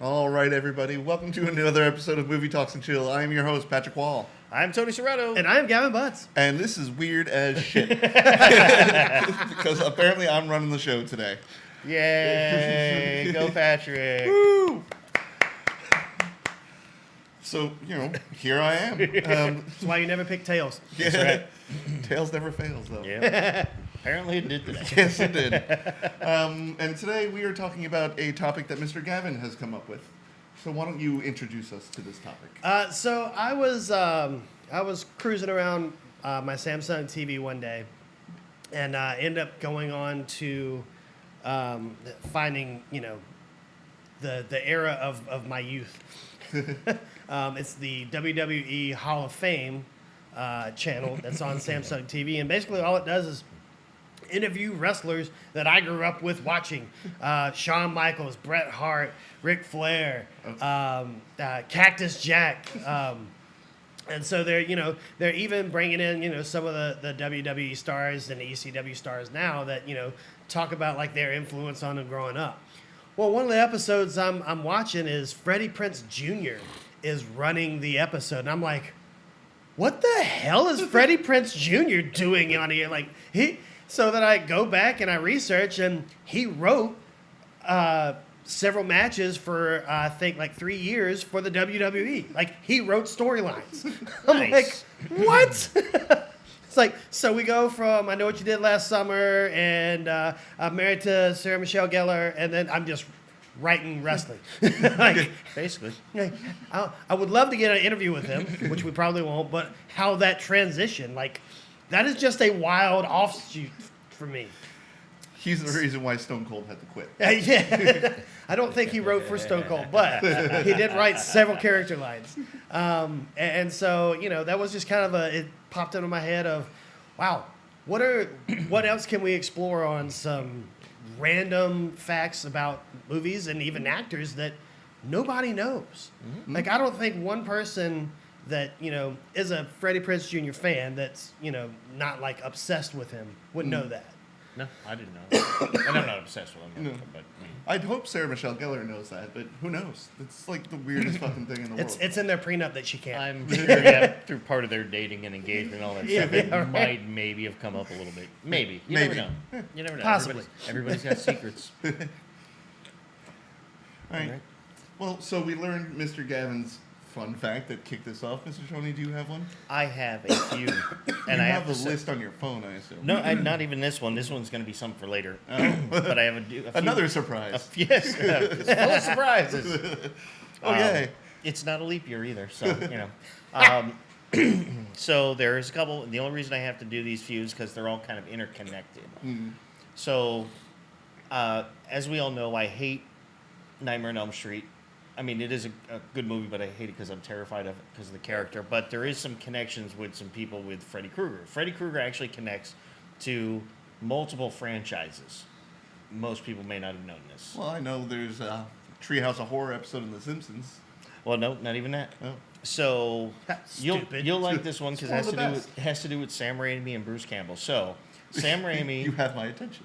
All right, everybody. Welcome to another episode of Movie Talks and Chill. I am your host, Patrick Wall. I'm Tony Serrato. And I'm Gavin Butts. And this is weird as shit. Because apparently I'm running the show today. Yay! Go Patrick. Woo! So, here I am. That's why you never pick tails. Yeah. That's right. Tails never fails, though. Yeah. Apparently it did today. Yes, it did. And today we are talking about a topic that Mr. Gavin has come up with. So why don't you introduce us to this topic? So I was cruising around my Samsung TV one day, and ended up going on to finding the era of my youth. It's the WWE Hall of Fame channel that's on Samsung TV, and basically all it does is interview wrestlers that I grew up with watching. Shawn Michaels, Bret Hart, Ric Flair, Cactus Jack. And so they're even bringing in, some of the WWE stars and the ECW stars now that, talk about like their influence on them growing up. Well, one of the episodes I'm watching is Freddie Prinze Jr. is running the episode. And I'm like, what the hell is Freddie Prinze Jr. doing on here? So that I go back and I research, and he wrote several matches for, I think, 3 years for the WWE. He wrote storylines. I'm Nice. like, what? It's like, so we go from I Know What You Did Last Summer and I'm married to Sarah Michelle Gellar, and then I'm just writing wrestling. Basically. I would love to get an interview with him, which we probably won't, but how that transition, that is just a wild offshoot for me. He's the reason why Stone Cold had to quit. Yeah, I don't think he wrote for Stone Cold, but he did write several character lines. And so, that was just kind of it popped into my head of, wow, what else can we explore on some random facts about movies and even actors that nobody knows? Mm-hmm. I don't think one person that, is a Freddie Prinze Jr. fan that's, not obsessed with him would know that. No, I didn't know. And I'm not obsessed with him. No. But I'd hope Sarah Michelle Gellar knows that, but who knows? It's the weirdest fucking thing in the world. It's in their prenup that she can't. I'm sure, through part of their dating and engagement and all that stuff, it right. might maybe have come up a little bit. Maybe. You Maybe. never know. You never know. Possibly. Everybody's got secrets. All right. Well, so we learned Mr. Gavin's fun fact that kicked this off. Mr. Tony, do you have one? I have a few. And You I have to the say- list on your phone, I assume. No, not even this one. This one's going to be something for later. But I have a few. Another surprise. Yes. It's full of surprises. Oh, yay. It's not a leap year either, so, so there's a couple. The only reason I have to do these few is because they're all kind of interconnected. So, as we all know, I hate Nightmare on Elm Street. I mean, it is a good movie, but I hate it because I'm terrified of it because of the character. But there is some connections with some people with Freddy Krueger. Freddy Krueger actually connects to multiple franchises. Most people may not have known this. Well, I know there's a Treehouse of Horror episode in The Simpsons. Well, no, not even that. Oh. So Stupid. you'll like this one because It's one of the it has to do with Sam Raimi and Bruce Campbell. So Sam Raimi, You have my attention.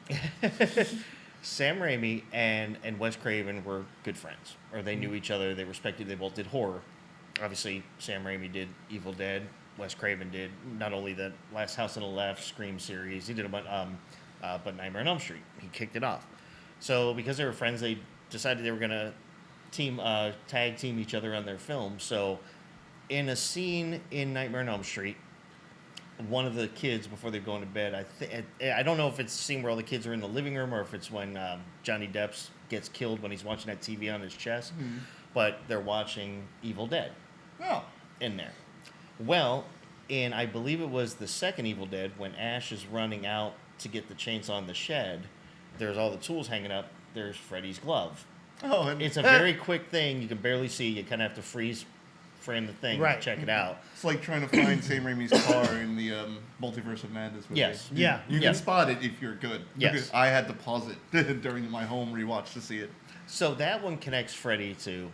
Sam Raimi and Wes Craven were good friends, or they knew each other. They respected. They both did horror. Obviously, Sam Raimi did Evil Dead. Wes Craven did not only the Last House on the Left, Scream series. He did but Nightmare on Elm Street. He kicked it off. So because they were friends, they decided they were gonna tag team each other on their film. So in a scene in Nightmare on Elm Street, one of the kids, before they're going to bed, I don't know if it's a scene where all the kids are in the living room or if it's when Johnny Depp gets killed when he's watching that TV on his chest, but they're watching Evil Dead Oh. in there. Well, and I believe it was the second Evil Dead, when Ash is running out to get the chainsaw in the shed, there's all the tools hanging up, there's Freddy's glove. Oh, and It's a very quick thing, you can barely see, you kind of have to frame the thing Right. to check it out. it's like trying to find Sam Raimi's car in the Multiverse of Madness movie. Yes. Yeah. You can Yes. spot it if you're good. Yes. I had to pause it during my home rewatch to see it. So that one connects Freddy to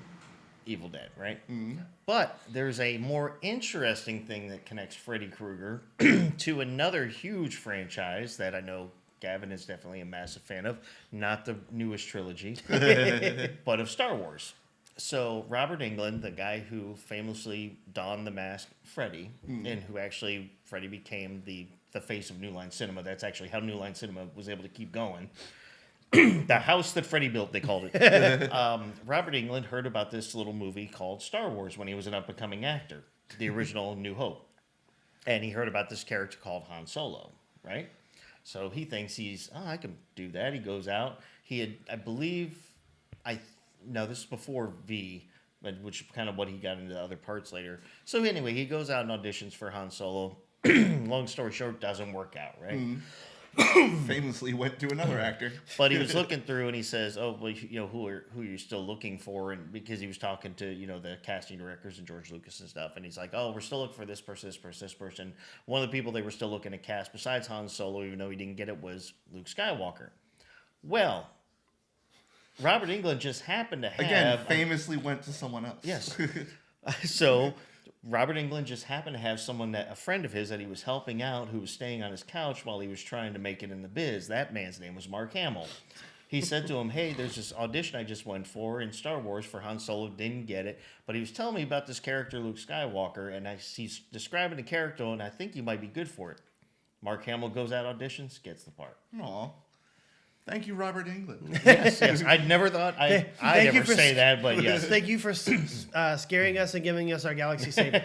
Evil Dead, right? But there's a more interesting thing that connects Freddy Krueger to another huge franchise that I know Gavin is definitely a massive fan of. Not the newest trilogy, but of Star Wars. So Robert Englund, the guy who famously donned the mask Freddy, and who actually Freddy became the face of New Line Cinema. That's actually how New Line Cinema was able to keep going. The house that Freddy built, they called it. Robert Englund heard about this little movie called Star Wars when he was an up-and-coming actor, the original New Hope. And he heard about this character called Han Solo, right? So he thinks I can do that. He goes out. He had, I believe, no, this is before V, which is kind of what he got into the other parts later. So anyway, he goes out and auditions for Han Solo. Long story short, doesn't work out, right? Famously went to another actor. But he was looking through and he says, "Oh, well, who are you still looking for?" And because he was talking to the casting directors and George Lucas and stuff, and he's like, "Oh, we're still looking for this person, this person, this person." One of the people they were still looking to cast besides Han Solo, even though he didn't get it, was Luke Skywalker. Well, Robert Englund just happened to have Again, famously went to someone else. Yes. So Robert Englund just happened to have a friend of his that he was helping out who was staying on his couch while he was trying to make it in the biz. That man's name was Mark Hamill. He said to him, "Hey, there's this audition I just went for in Star Wars for Han Solo. Didn't get it, but he was telling me about this character, Luke Skywalker, and he's describing the character, and I think you might be good for it." Mark Hamill goes out, auditions, gets the part. Aw. Thank you, Robert Englund. Yes. I never thought I Thank you never for say that, but yes. Thank you for scaring us and giving us our Galaxy Saber.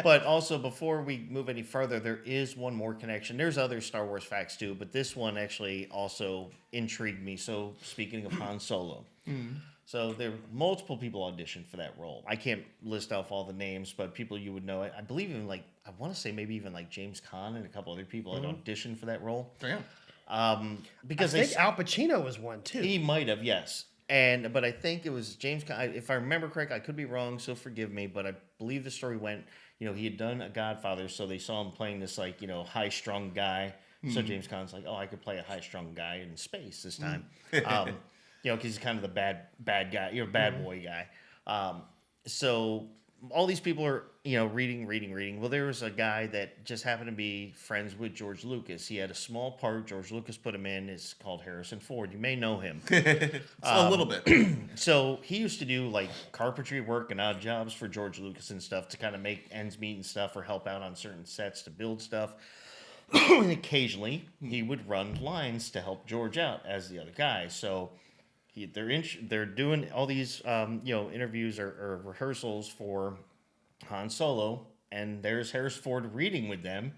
But also, before we move any further, there is one more connection. There's other Star Wars facts too, but this one actually also intrigued me. So, speaking of Han Solo, so there multiple people auditioned for that role. I can't list off all the names, but people you would know. I believe even I want to say maybe even James Caan and a couple other people had auditioned for that role. Damn. Because I think Al Pacino was one too. he might have, yes. But I think it was James Caan. If I remember correct, I could be wrong, so forgive me. But I believe the story went, he had done a Godfather, so they saw him playing this high-strung guy. So James Caan's like, "Oh, I could play a high-strung guy in space this time," because he's kind of the bad guy, bad boy guy. So all these people are reading. Well, there was a guy that just happened to be friends with George Lucas. He had a small part. George Lucas put him in. It's called Harrison Ford. You may know him. A little bit. So he used to do carpentry work and odd jobs for George Lucas and stuff to kind of make ends meet and stuff, or help out on certain sets to build stuff. And occasionally he would run lines to help George out as the other guy. So they're doing all these interviews or rehearsals for Han Solo, and there's Harrison Ford reading with them,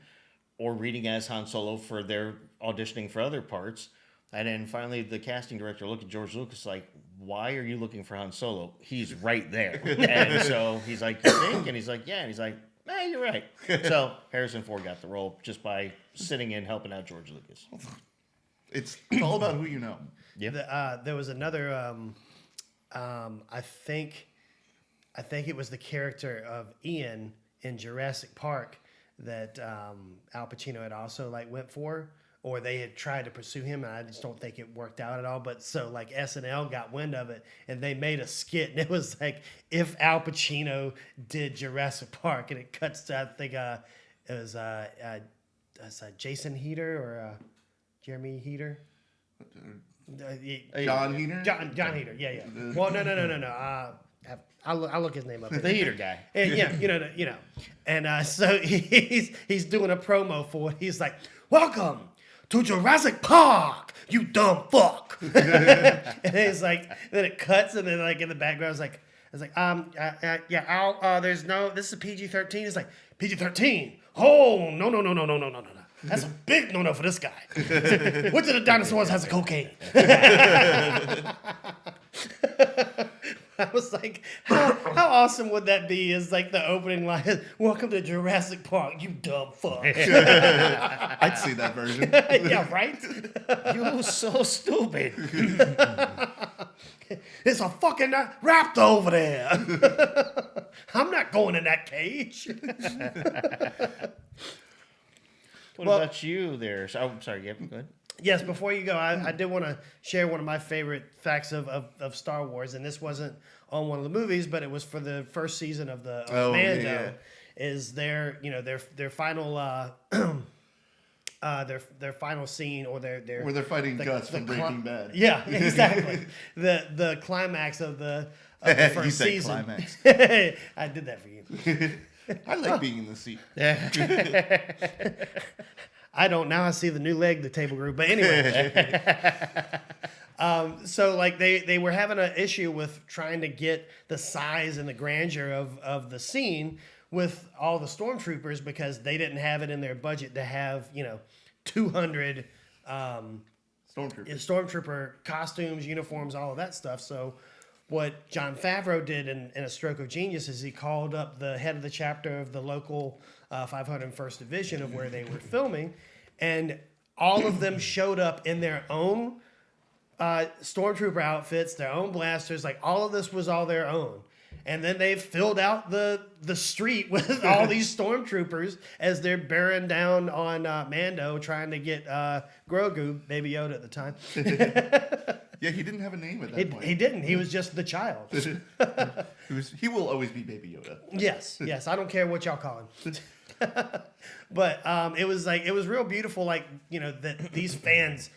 or reading as Han Solo for their auditioning for other parts. And then finally the casting director looked at George Lucas like, "Why are you looking for Han Solo? He's right there." And so he's like, "You think?" And he's like, "Yeah." And he's like, "You're right." So Harrison Ford got the role just by sitting in helping out George Lucas. It's all about who you know. Yeah. There was another. I think it was the character of Ian in Jurassic Park that Al Pacino had also went for, or they had tried to pursue him, and I just don't think it worked out at all. But so SNL got wind of it, and they made a skit, and it was if Al Pacino did Jurassic Park, and it cuts to, I think it was Jason Heder or Jeremy Heder. John Heder? John Heder, yeah. Well, no. I'll look his name up. The heater guy. Yeah, And so he's doing a promo for it. He's like, "Welcome to Jurassic Park, you dumb fuck." And it's then it cuts, and then in the background, yeah, Al, there's no, this is PG-13. It's PG-13. Oh, no. That's a big no-no for this guy. Which of the dinosaurs has a cocaine? I was like, how awesome would that be? Is the opening line, "Welcome to Jurassic Park, you dumb fuck." I'd see that version. Yeah, right? You're so stupid. It's a fucking raptor over there. I'm not going in that cage. What about you there? I'm sorry, go ahead. Yes, before you go, I did want to share one of my favorite facts of Star Wars, and this wasn't on one of the movies, but it was for the first season of Mando. Yeah. Is their final their final scene or their Where they're fighting Gus from cli- Breaking Bad. Yeah, exactly. the climax of the You first said season. climax. I did that for you. I like being in the seat. I don't now. I see the new leg the table grew. But anyway, so like they were having an issue with trying to get the size and the grandeur of the scene with all the stormtroopers because they didn't have it in their budget to have 200 Stormtrooper. stormtrooper costumes, uniforms, all of that stuff. So what Jon Favreau did in a stroke of genius is he called up the head of the chapter of the local 501st Division of where they were filming, and all of them showed up in their own stormtrooper outfits, their own blasters. Like all of this was all their own. And then they filled out the street with all these stormtroopers as they're bearing down on Mando, trying to get Grogu, Baby Yoda at the time. Yeah, he didn't have a name at that point. He didn't. He was just the child. He will always be Baby Yoda. Yes. I don't care what y'all call him. But it was real beautiful. Like that these fans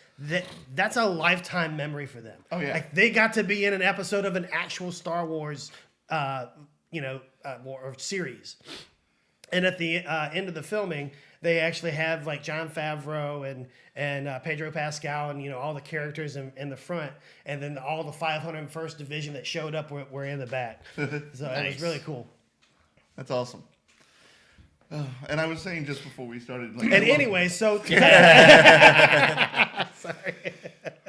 that's a lifetime memory for them. Oh, yeah. Like they got to be in an episode of an actual Star Wars or series. And at the end of the filming, they actually have like Jon Favreau and Pedro Pascal and all the characters in the front, and then all the 501st Division that showed up were in the back. So it was really cool. That's awesome. And I was saying just before we started, like, And anyway, so sorry.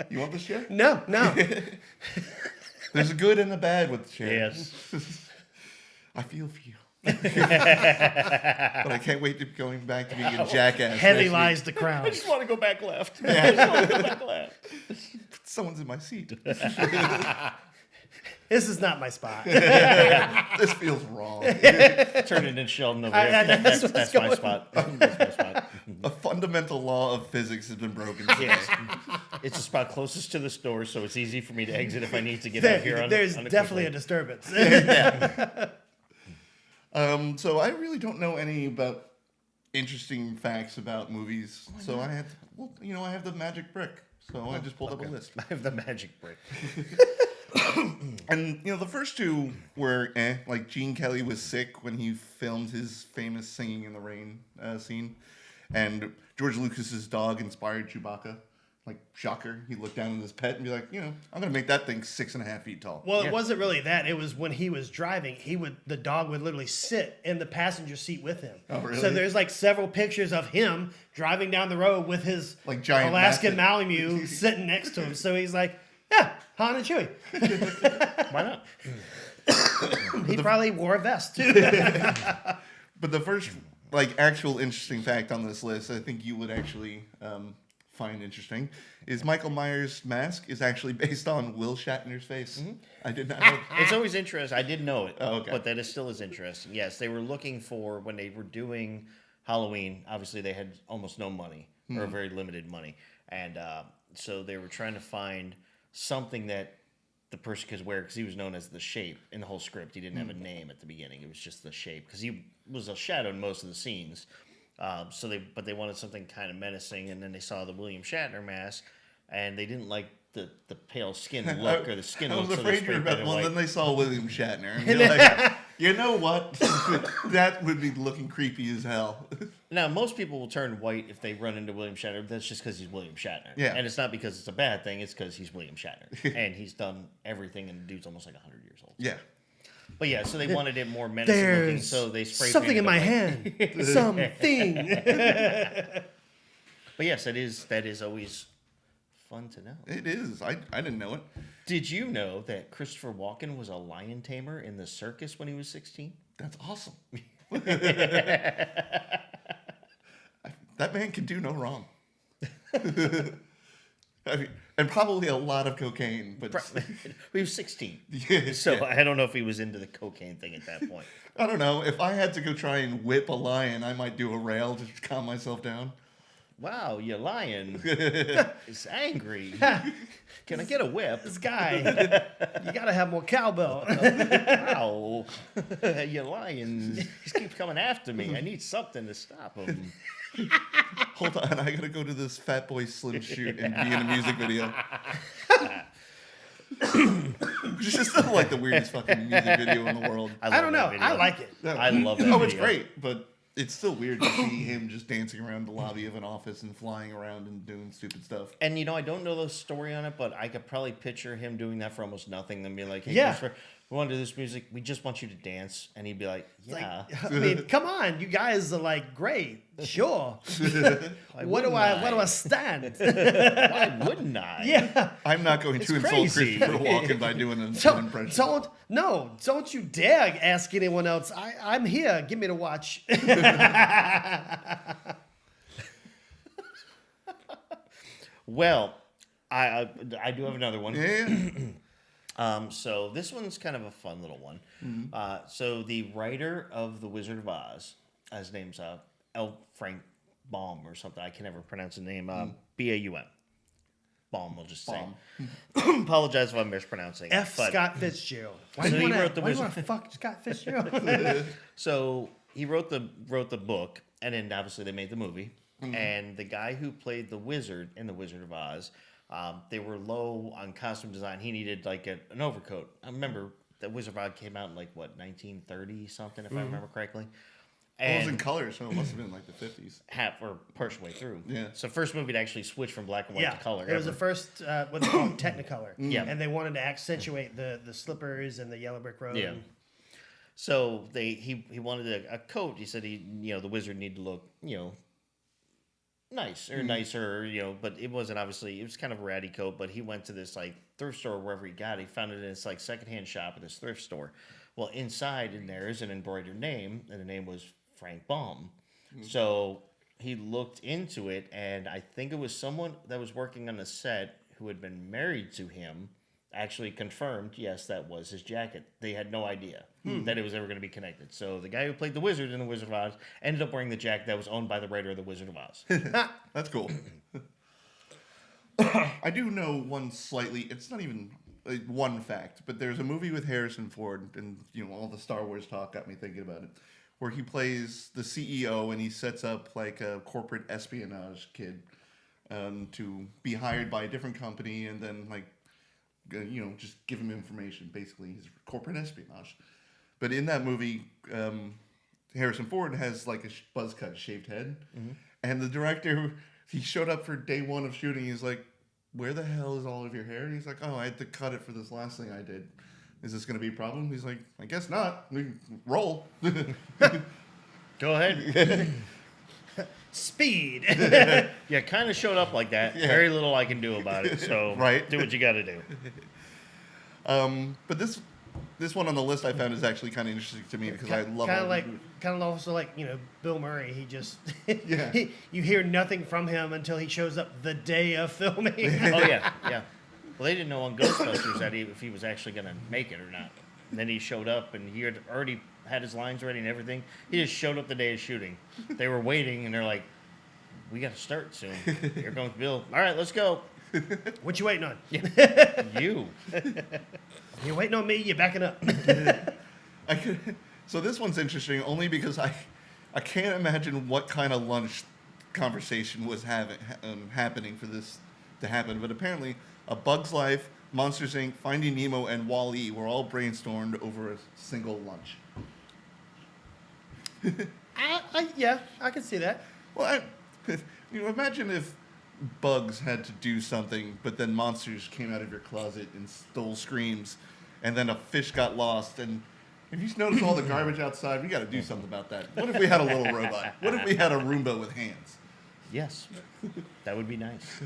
you want this chair? No. There's a good and a bad with the chair. Yes. I feel for you. But I can't wait to going back to being a jackass. Heavy next lies week. the crowd. I just want to go back left. I just want to go back left. Someone's in my seat. This is not my spot. This feels wrong. Turn it in Sheldon over here. that's what's That's my going spot. That's my spot. A fundamental law of physics has been broken. Yes. It's the spot closest to the store, so it's easy for me to exit if I need to get out here. There's definitely a disturbance. So I really don't know any about interesting facts about movies. So I had, I have the magic brick. So I just pulled up a list. I have the magic brick. And the first two were like Gene Kelly was sick when he filmed his famous "Singing in the Rain" scene, and George Lucas's dog inspired Chewbacca. Like shocker, he looked down at his pet and be like, I'm gonna make that thing 6.5 feet tall. Well, it wasn't really that. It was when he was driving, the dog would literally sit in the passenger seat with him. Oh, really? So there's like several pictures of him driving down the road with his Like giant Alaskan Mastiff. Malamute sitting next to him. So he's like, yeah, Han and Chewie. Why not? He probably wore a vest too. But the first actual interesting fact on this list, I think you would actually find interesting, is Michael Myers' mask is actually based on Will Shatner's face. Mm-hmm. I did not know. It's always interesting. I did know it, Oh, okay. but that is still as interesting. Yes, they were looking for, when they were doing Halloween, obviously they had almost no money, or very limited money. And so they were trying to find something that the person could wear, because he was known as the Shape in the whole script. He didn't have a name at the beginning. It was just the Shape, because he was a shadow in most of the scenes. But they wanted something kind of menacing, and then they saw the William Shatner mask, and they didn't like the pale skin look or the skin I look. was so they afraid you were sprayed about. painted Well, white. then they saw William Shatner, and you're like, you know what? That would be looking creepy as hell. Now, most people will turn white if they run into William Shatner. But that's just because he's William Shatner. Yeah. And it's not because it's a bad thing. It's because he's William Shatner. And he's done everything, and the dude's almost like 100 years old. Yeah. But yeah, so they wanted it more menacing looking, There's so they spray something painted in my it white. hand. Something. But yes, that is always fun to know. It is. I didn't know it. Did you know that Christopher Walken was a lion tamer in the circus when he was 16? That's awesome. That man can do no wrong. I mean, and probably a lot of cocaine, but He was 16. yeah, So yeah. I don't know if he was into the cocaine thing at that point. I don't know. If I had to go try and whip a lion, I might do a rail to calm myself down. Wow, your lion is angry. Can I get a whip? This guy, you gotta have more cowbell. Wow, your lion he keeps coming after me. I need something to stop him. Hold on, I gotta go to this Fat Boy Slim shoot and be in a music video. Which is just like the weirdest fucking music video in the world. I don't know. That I video. like it. I love that Oh, it's video. great, but it's still weird to see him just dancing around the lobby of an office and flying around and doing stupid stuff. And I don't know the story on it, but I could probably picture him doing that for almost nothing. Then being like, "Hey, Yeah. Christopher, we want to do this music. We just want you to dance," and he'd be like, Like, "Yeah." I mean, come on, you guys are like great. Sure. Why What do wouldn't I stand? Why wouldn't I? Yeah. I'm not going to insult crazy. Christopher Walken by doing an Don't, impression. don't you dare ask anyone else. I'm here. Give me the watch. Well, I do have another one. Yeah. So this one's kind of a fun little one. So the writer of The Wizard of Oz, his name's L. Frank Baum or something. I can never pronounce the name. Baum. Baum, we'll just say. Apologize if I'm mispronouncing. F. but- Scott Fitzgerald. Why So do you he want wrote The to Wizard- fuck Scott Fitzgerald? So he wrote the book, and then obviously they made the movie. And the guy who played the wizard in The Wizard of Oz, they were low on costume design. He needed like an overcoat. I remember the Wizard of Oz came out in like what 1930 something, if I remember correctly. Well, it was in And color, so it must have been like the 50s. half or partially through. Yeah. So first movie to actually switch from black and white Yeah, to color. it was the ever. first what they call Technicolor. Yeah. and they wanted to accentuate the slippers and the yellow brick road. Yeah. So he wanted a coat. He said the wizard needed to look nice or nicer, but it wasn't obviously, it was kind of a ratty coat, but he went to this like thrift store wherever he got it. He found it in this like secondhand shop at this thrift store. Well, inside in there is an embroidered name, and the name was Frank Baum. So he looked into it, and I think it was someone that was working on the set who had been married to him actually confirmed, yes, that was his jacket. They had no idea that it was ever going to be connected. So the guy who played the wizard in The Wizard of Oz ended up wearing the jacket that was owned by the writer of The Wizard of Oz. That's cool. I do know one slightly. It's not even one fact, but there's a movie with Harrison Ford, and all the Star Wars talk got me thinking about it, where he plays the CEO and he sets up like a corporate espionage kid to be hired by a different company, and then just give him information. Basically, he's corporate espionage. But in that movie, Harrison Ford has like a buzz cut, shaved head, and the director, he showed up for day one of shooting. He's like, "Where the hell is all of your hair?" And he's like, "Oh, I had to cut it for this last thing I did. Is this going to be a problem?" He's like, "I guess not. We can roll." Go ahead. Speed. Yeah, kind of showed up like that. Very little I can do about it. So Right. do what you got to do. But this one on the list I found is actually kind of interesting to me because I love kind all of like these- also like Bill Murray. He just Yeah. you hear nothing from him until he shows up the day of filming. Oh yeah, yeah. Well, they didn't know on Ghostbusters that if he was actually going to make it or not. And then he showed up, and he had already had his lines ready and everything. He just showed up the day of shooting. They were waiting, and they're like, "We got to start soon." Here comes Bill. All right, let's go. What you waiting on? You. You're waiting on me. You're backing up. So this one's interesting only because I can't imagine what kind of lunch conversation was happening for this to happen. But apparently, A Bug's Life, Monsters Inc., Finding Nemo, and Wall-E were all brainstormed over a single lunch. Yeah, I can see that. Well, imagine if bugs had to do something, but then monsters came out of your closet and stole screams, and then a fish got lost. And if you notice all the garbage outside, we got to do something about that. What if we had a little robot? What if we had a Roomba with hands? Yes, that would be nice.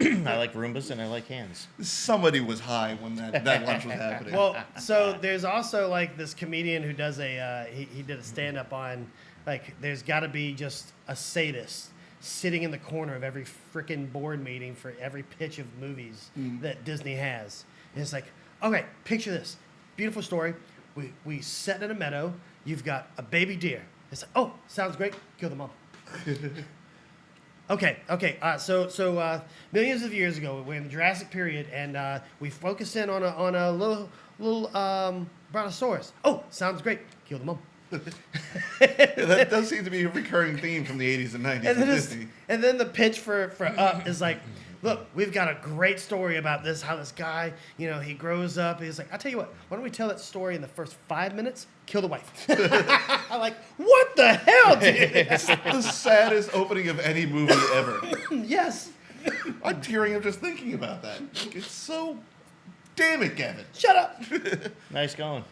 I like Roombas and I like hands. Somebody was high when that lunch was happening. Well, so there's also like this comedian who does he did a stand up on like there's got to be just a sadist sitting in the corner of every freaking board meeting for every pitch of movies that Disney has. And it's like, okay, picture this. Beautiful story. We set in a meadow. You've got a baby deer. It's like, oh, sounds great. Kill them all. Okay. So millions of years ago, we're in the Jurassic period, and we focus in on a little brontosaurus. Oh, sounds great. Kill them all. That does seem to be a recurring theme from the 80s and 90s And with then, Disney. and then the pitch for Up is like, look, we've got a great story about this. How this guy, he grows up. He's like, I'll tell you what. Why don't we tell that story in the first 5 minutes? Kill the wife. I'm like, what the hell, dude? It's the saddest opening of any movie ever. Yes. I'm tearing up just thinking about that. It's so... Damn it, Gavin. Shut up. Nice going.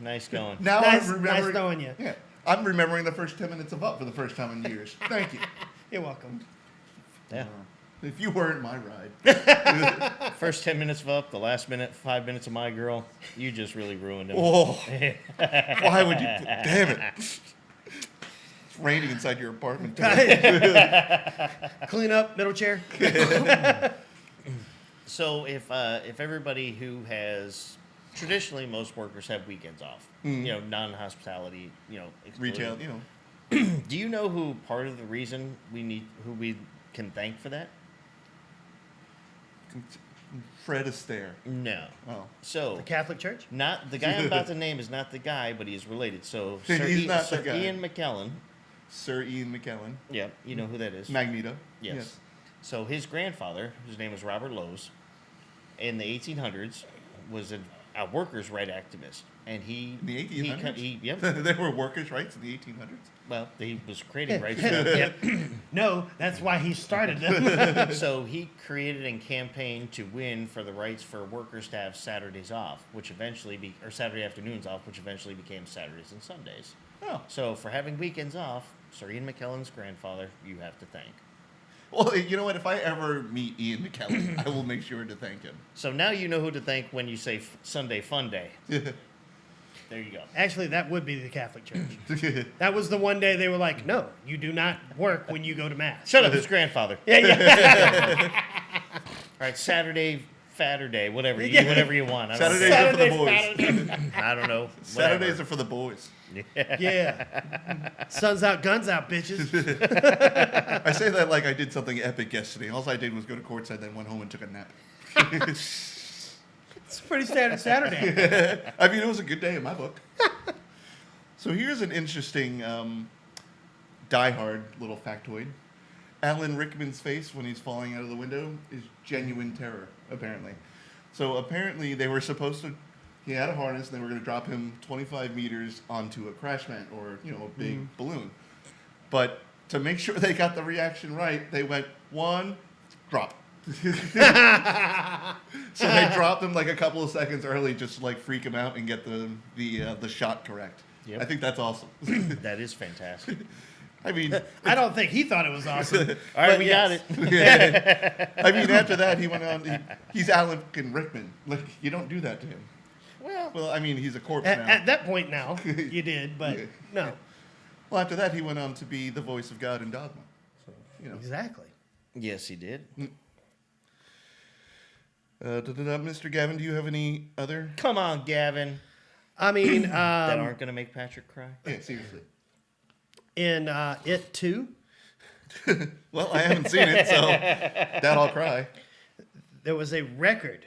Nice going. Now Nice- I'm remembering... nice knowing you. Yeah. I'm remembering the first 10 minutes of Up for the first time in years. Thank you. You're welcome. Yeah. If you weren't my ride. First 10 minutes of Up, the last 5 minutes of My Girl, you just really ruined him. Oh, why would you? Damn it! It's raining inside your apartment. Clean up, middle chair. So if everybody who has traditionally most workers have weekends off, non-hospitality, Retail, excluded. Do you know who part of the reason who we can thank for that? Fred Astaire. No. Oh, So The Catholic Church? not the guy I'm about to name is not the guy, but he is related. So He's not the Sir guy. Ian McKellen. Sir Ian McKellen, Yep, you know who that is. Magneto. Yes. So his grandfather, whose name was Robert Lowes, in the 1800s, was a workers' right activist, and he In the 1800s. Yep. There were workers' rights in the 1800s. Well, he was creating rights. Yep. No, that's why he started them. So he created and campaigned to win for the rights for workers to have Saturdays off, which eventually or Saturday afternoons off, which eventually became Saturdays and Sundays. Oh, So for having weekends off, Sir Ian McKellen's grandfather, you have to thank. well, you know what? If I ever meet Ian McKellen, I will make sure to thank him. So now you know who to thank when you say Sunday Fun Day. There you go. Actually, that would be the Catholic Church. That was the one day they were like, no, you do not work when you go to Mass. Shut up, his grandfather. Yeah. All right, Saturday, Fatterday, whatever, Yeah. whatever you want. I don't Saturdays know. are for the Saturday, boys. Saturday. I don't know. Saturdays are for the boys. Yeah. Sun's out, guns out, bitches. I say that like I did something epic yesterday. All I did was go to courtside, then went home and took a nap. It's a pretty standard Saturday. I mean, it was a good day in my book. So here's an interesting die-hard little factoid. Alan Rickman's face when he's falling out of the window is genuine terror, apparently. So apparently they were supposed to, he had a harness, and they were going to drop him 25 meters onto a crash mat or, a big balloon. But to make sure they got the reaction right, they went, 1, drop. So they dropped him like a couple of seconds early just to like freak him out and get the shot correct. Yep. I think that's awesome. That is fantastic. I mean, I don't think he thought it was awesome. All right, But we yes. got it. I mean, after that he went on. He's Alan Rickman. Like you don't do that to him. Well, I mean, he's a corpse now. At that point now, you did, but Yeah. no. Well, after that he went on to be the voice of God in Dogma. So Exactly. Yes, he did. Mr. Gavin, do you have any other? Come on, Gavin. I mean, That aren't going to make Patrick cry. Yeah, seriously. in It 2, Well, I haven't seen it, so that I'll cry. there was a record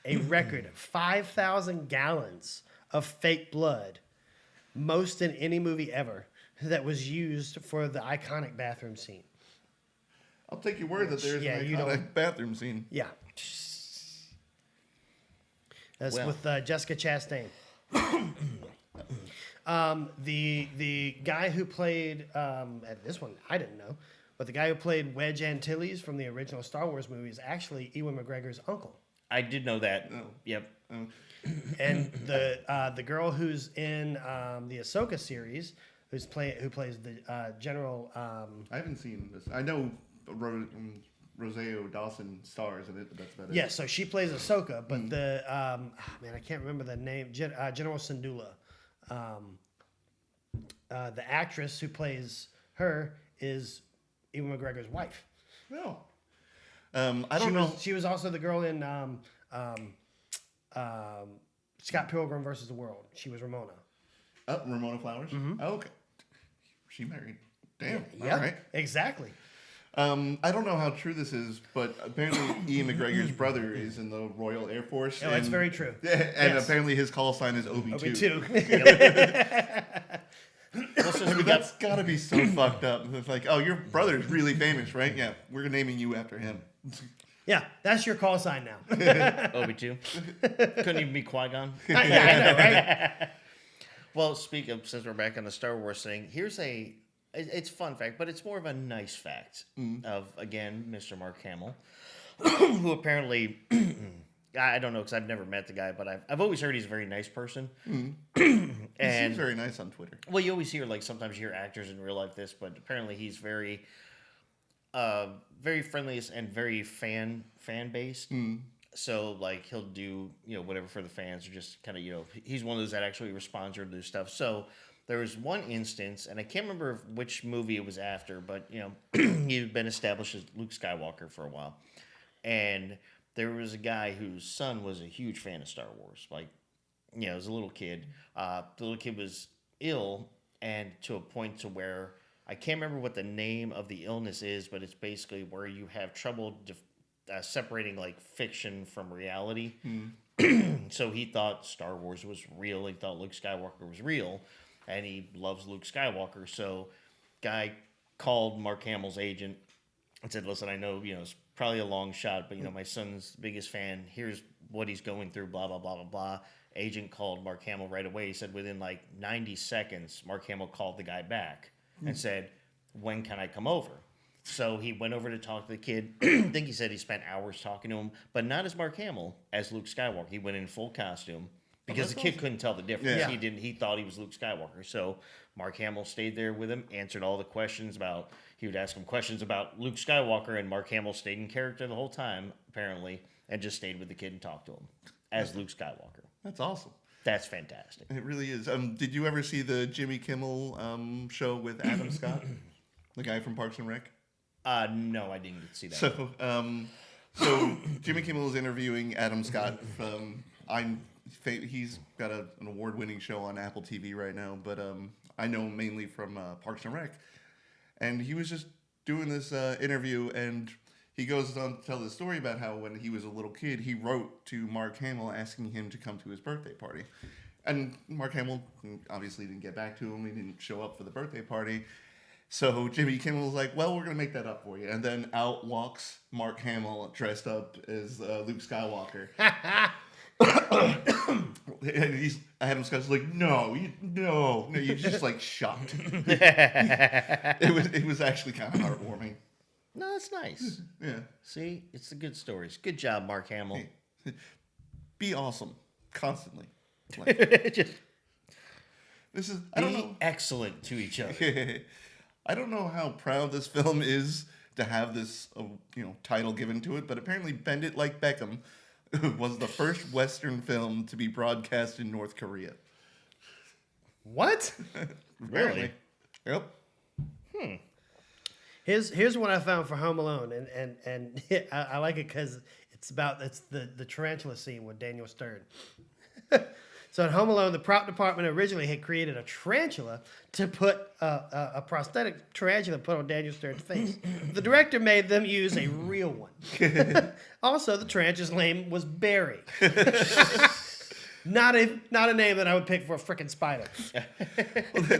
of 5,000 gallons of fake blood, most in any movie ever, that was used for the iconic bathroom scene. I'll take your word that there's Yeah, an you iconic don't- bathroom scene. Yeah. That's Well. with Jessica Chastain. The guy who played at this one I didn't know, but the guy who played Wedge Antilles from the original Star Wars movie is actually Ewan McGregor's uncle. I did know that. Oh. Yep. And the girl who's in the Ahsoka series, who plays the General. I haven't seen this. I know Rosario Dawson stars in it, but that's about it. Yeah, so she plays Ahsoka, but the man, I can't remember the name. General Syndulla, the actress who plays her is Ewan McGregor's wife. No. I don't know. She was also the girl in Scott Pilgrim versus the World. She was Ramona. Oh, Ramona Flowers? Oh, okay. She married. Damn. Yeah, All right. exactly. I don't know how true this is, but apparently Ian McGregor's brother is in the Royal Air Force. Oh, that's very true. Yeah, and Yes. apparently his call sign is Me OB2. too. Well, since I we mean, got that's gotta be so fucked up. It's like, oh, your brother's really famous, right? Yeah, we're naming you after him. Yeah, that's your call sign now. Obi-2. Couldn't even be Qui-Gon. Yeah, I know, right? Well, speak of, since we're back on the Star Wars thing, here's it's a fun fact, but it's more of a nice fact of, again, Mr. Mark Hamill, who apparently, I don't know because I've never met the guy, but I've always heard he's a very nice person. He And seems very nice on Twitter. well, you always hear, like, sometimes you hear actors in real life this, but apparently he's very, very friendly and very fan based. So, like, he'll do, whatever for the fans, or just kind of, he's one of those that actually responds or do stuff. So there was one instance, and I can't remember which movie it was after, but, he'd been established as Luke Skywalker for a while. And there was a guy whose son was a huge fan of Star Wars. Like, as a little kid. The little kid was ill, and to a point to where I can't remember what the name of the illness is, but it's basically where you have trouble separating like fiction from reality. So he thought Star Wars was real. He thought Luke Skywalker was real, and he loves Luke Skywalker. So, guy called Mark Hamill's agent and said, "Listen, I know it's probably a long shot, but my son's the biggest fan. Here's what he's going through. Blah blah blah blah blah." Agent called Mark Hamill right away. He said within like 90 seconds, Mark Hamill called the guy back and said, "When can I come over?" So he went over to talk to the kid. I think he said he spent hours talking to him, but not as Mark Hamill, as Luke Skywalker. He went in full costume because the that's kid awesome. couldn't tell the difference. Yeah. He thought he was Luke Skywalker. So Mark Hamill stayed there with him, answered all the questions he would ask him questions about Luke Skywalker, and Mark Hamill stayed in character the whole time, apparently, and just stayed with the kid and talked to him as Luke Skywalker. That's awesome. That's fantastic. It really is. Did you ever see the Jimmy Kimmel show with Adam Scott, the guy from Parks and Rec? No, I didn't get to see that. So Jimmy Kimmel is interviewing Adam Scott. He's got an award-winning show on Apple TV right now, but I know him mainly from Parks and Rec. And he was just doing this interview, and he goes on to tell the story about how when he was a little kid, he wrote to Mark Hamill asking him to come to his birthday party. And Mark Hamill obviously didn't get back to him. He didn't show up for the birthday party. So Jimmy Kimmel was like, well, we're going to make that up for you. And then out walks Mark Hamill dressed up as Luke Skywalker. And Adam Scott's like, no, you're just like shocked. It was actually kind of heartwarming. No, that's nice. Yeah. See, it's the good stories. Good job, Mark Hamill. Be awesome constantly. Like, Just this is I don't be know. excellent to each other. I don't know how proud this film is to have this title given to it, but apparently Bend It Like Beckham was the first Western film to be broadcast in North Korea. What? Apparently. Yep. Here's what I found for Home Alone, and I like it because it's the tarantula scene with Daniel Stern. So at Home Alone, the prop department originally had created a tarantula to put a prosthetic tarantula put on Daniel Stern's face. The director made them use a real one. Also, the tarantula's name was Barry. Not a name that I would pick for a frickin' spider.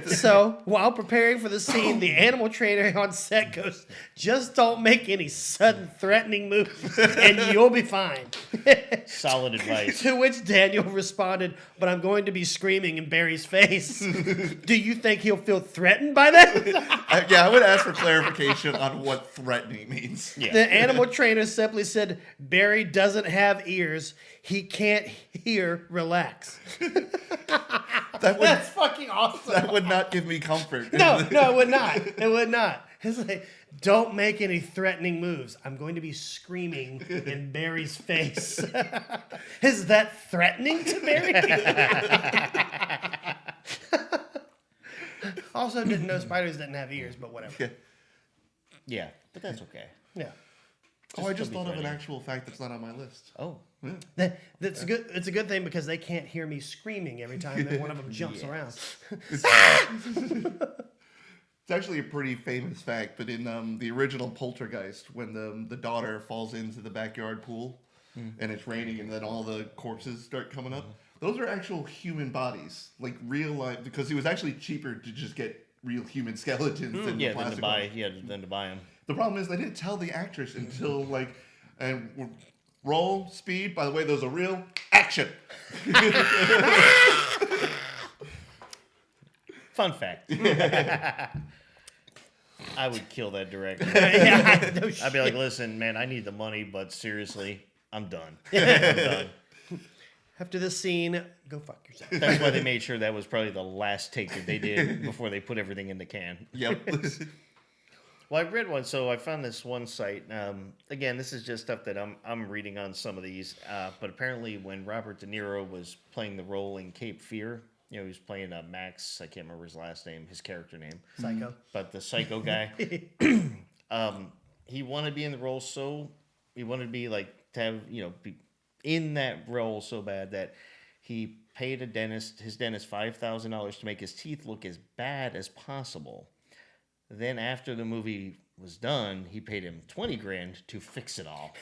So, while preparing for the scene, the animal trainer on set goes, "Just don't make any sudden threatening moves, and you'll be fine." Solid advice. To which Daniel responded, "But I'm going to be screaming in Barry's face. Do you think he'll feel threatened by that?" I would ask for clarification on what threatening means. Yeah. The animal trainer simply said, "Barry doesn't have ears. He can't hear. Relax." That's fucking awesome. That would not give me comfort. No, it would not. It would not. It's like, don't make any threatening moves. I'm going to be screaming in Barry's face. Is that threatening to Barry? Also, didn't know spiders didn't have ears, but whatever. Yeah. Yeah, but that's okay. Yeah. I just be thought of an threatening. actual fact that's not on my list. Oh, That's good. It's a good thing because they can't hear me screaming every time that one of them jumps around. It's It's actually a pretty famous fact, but in the original Poltergeist, when the daughter falls into the backyard pool and it's raining and then all the corpses start coming up, those are actual human bodies, like real life, because it was actually cheaper to just get real human skeletons than the Yeah, then plastic to buy. ones. Yeah, then to buy them. The problem is they didn't tell the actress until and roll, speed, by the way, those are real, action. Fun fact. I would kill that director. Yeah, no I'd be like, shit. listen, man, I need the money, but seriously, I'm done. I'm done. After this scene, go fuck yourself. That's why they made sure that was probably the last take that they did before they put everything in the can. Yep. Well, I read one, so I found this one site. Again, this is just stuff that I'm reading on some of these. But apparently, when Robert De Niro was playing the role in Cape Fear, he was playing Max. I can't remember his last name, his character name, Psycho. but the psycho guy. He wanted to be in the role he wanted to be to have be in that role so bad that he paid his dentist $5,000 to make his teeth look as bad as possible. Then after the movie was done, he paid him $20,000 to fix it all.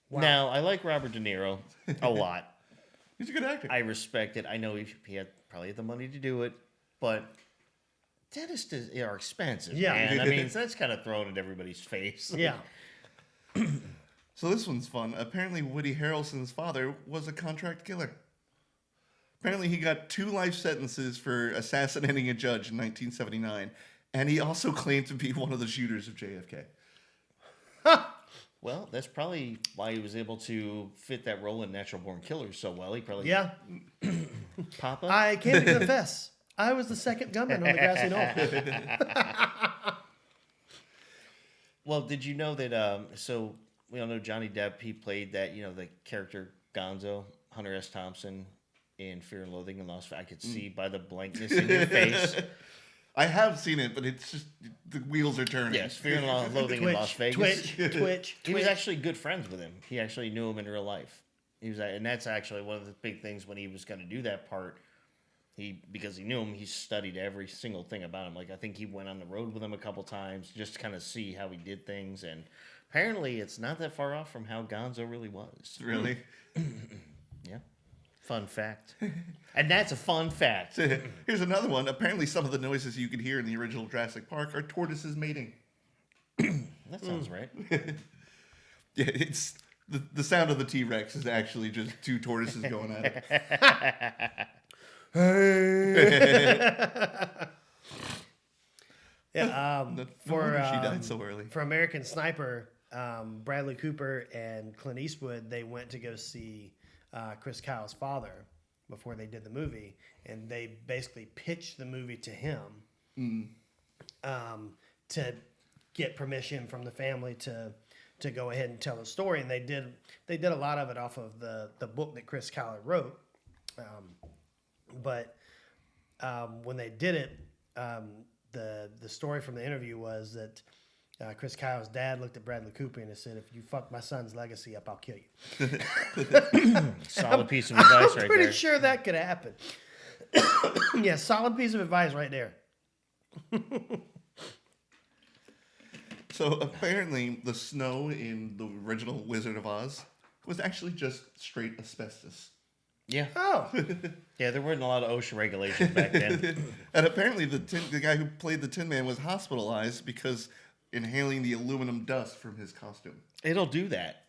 Now I like Robert De Niro a lot. He's a good actor. I respect it. I know he had probably the money to do it, but dentists are expensive. Yeah. Man. I mean, that's kind of thrown in everybody's face. Yeah. So this one's fun. Apparently, Woody Harrelson's father was a contract killer. Apparently, he got 2 life sentences for assassinating a judge in 1979, and he also claimed to be one of the shooters of JFK. Well, that's probably why he was able to fit that role in Natural Born Killers so well. He probably Yeah. Papa. I came to confess. I was the second gunman on the grassy knoll. Well, did you know that? So we all know Johnny Depp. He played that the character Gonzo, Hunter S. Thompson, in Fear and Loathing in Las Vegas. I could see by the blankness in your face. I have seen it, but it's just the wheels are turning. Yes, Fear and Loathing in Las Vegas. Twitch. He was actually good friends with him. He actually knew him in real life. He was, and that's actually one of the big things when he was going to do that part. Because he knew him, he studied every single thing about him. Like I think he went on the road with him a couple times just to kind of see how he did things. And apparently, it's not that far off from how Gonzo really was. Really? Yeah, fun fact. And that's a fun fact. Here's another one. Apparently, some of the noises you could hear in the original Jurassic Park are tortoises mating. That sounds right. Yeah, it's the sound of the T-Rex is actually just 2 tortoises going at it. Yeah. No For wonder she died so early. for American Sniper, Bradley Cooper and Clint Eastwood, they went to go see Chris Kyle's father before they did the movie, and they basically pitched the movie to him to get permission from the family to go ahead and tell the story. And they did a lot of it off of the book that Chris Kyle wrote. But when they did it, the story from the interview was that Chris Kyle's dad looked at Bradley Cooper and said, "If you fuck my son's legacy up, I'll kill you." Solid piece of advice I'm right pretty there. sure that could happen. Yeah, solid piece of advice right there. So apparently, the snow in the original Wizard of Oz was actually just straight asbestos. Yeah. Oh, Yeah, there weren't a lot of OSHA regulations back then. And apparently, the guy who played the Tin Man was hospitalized because inhaling the aluminum dust from his costume. It'll do that.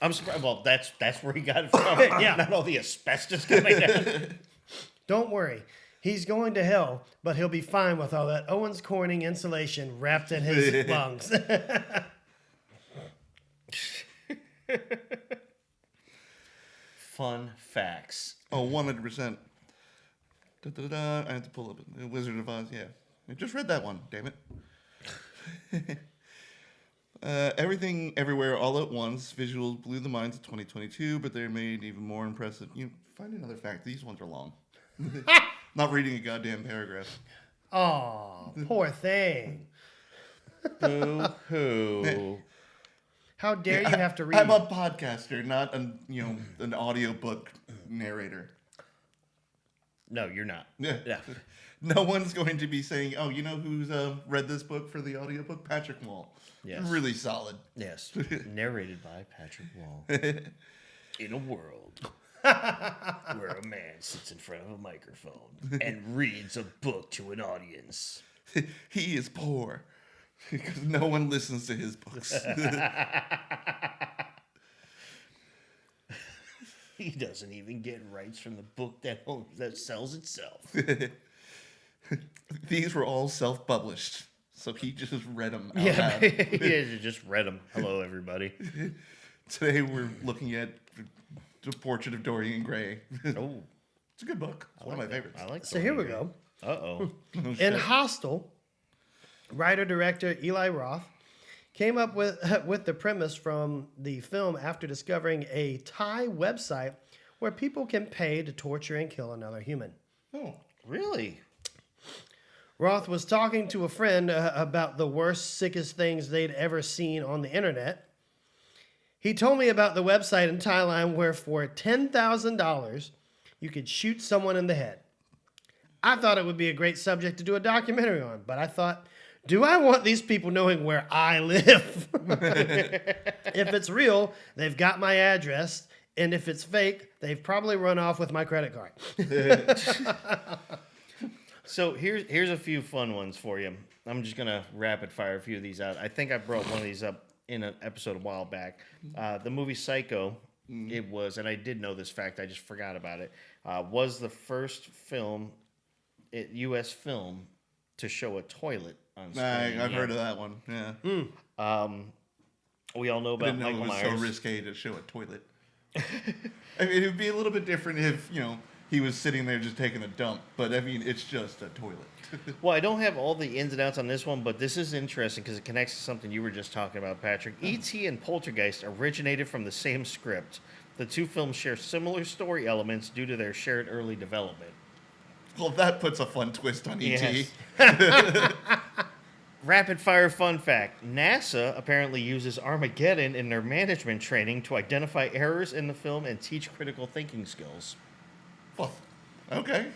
I'm surprised. Well, that's where he got it from. Yeah. Not all the asbestos coming out. don't worry. He's going to hell, but he'll be fine with all that Owens Corning insulation wrapped in his lungs. Fun facts. Oh, 100%. Da-da-da. I have to pull up the Wizard of Oz. Yeah, I just read that one. Damn it. Everything, everywhere, all at once. Visuals blew the minds of 2022, but they're made even more impressive. Find another fact. These ones are long. Not reading a goddamn paragraph. Oh, poor thing. Boo hoo. How dare you have to read? I'm a podcaster, not an audiobook narrator. No, you're not. Yeah. Yeah. No one's going to be saying, "Oh, you know who's read this book for the audiobook? Patrick Wall." Yes. Really solid. Yes. Narrated by Patrick Wall. In a world where a man sits in front of a microphone and reads a book to an audience. He is poor because no one listens to his books. He doesn't even get rights from the book that sells itself. These were all self-published, so he just read them out Yeah, loud. you just read them. Hello, everybody. Today we're looking at The Portrait of Dorian Gray. Oh, It's a good book. It's one of my favorites. I like. So here we go. Uh-oh. In Hostel, writer-director Eli Roth came up with the premise from the film after discovering a Thai website where people can pay to torture and kill another human. Oh, Really? Roth was talking to a friend about the worst, sickest things they'd ever seen on the internet. He told me about the website in Thailand where for $10,000 you could shoot someone in the head. I thought it would be a great subject to do a documentary on, but I thought, do I want these people knowing where I live? If it's real, they've got my address, and if it's fake, they've probably run off with my credit card. So here's a few fun ones for you. I'm just gonna rapid fire a few of these out. I think I brought one of these up in an episode a while back. The movie Psycho, it was, and I did know this fact, I just forgot about it, was the first film, U.S. film, to show a toilet on screen. I've heard of that one. Yeah. We all know I about didn't know Michael it was Myers. so risque to show a toilet. I mean, it would be a little bit different if, he was sitting there just taking a dump. But, I mean, it's just a toilet. Well, I don't have all the ins and outs on this one, but this is interesting because it connects to something you were just talking about, Patrick. E.T. and Poltergeist originated from the same script. The two films share similar story elements due to their shared early development. Well, that puts a fun twist on E.T. Yes. Rapid fire fun fact. NASA apparently uses Armageddon in their management training to identify errors in the film and teach critical thinking skills. Well, okay.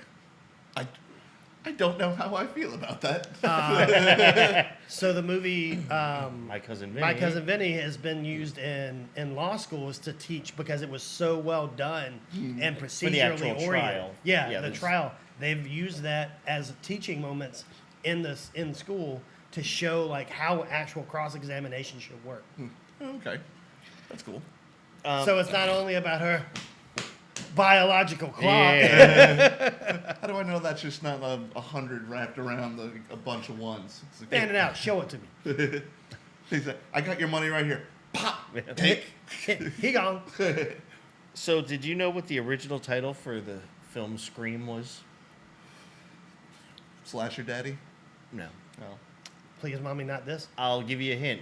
I don't know how I feel about that. So the movie My Cousin Vinny. My Cousin Vinny has been used in law schools to teach because it was so well done and procedurally actual oriented. trial. Yeah, Yeah, the this- trial. They've used that as teaching moments in school to show like how actual cross examination should work. Okay. That's cool. So it's not only about her biological clock. Yeah. How do I know that's just not 100 wrapped around a bunch of ones? It's like, Fan it out. Show it to me. He's like, I got your money right here. Pop! Take! He gone. So, did you know what the original title for the film Scream was? Slasher Daddy? No. Oh. Please, mommy, not this. I'll give you a hint.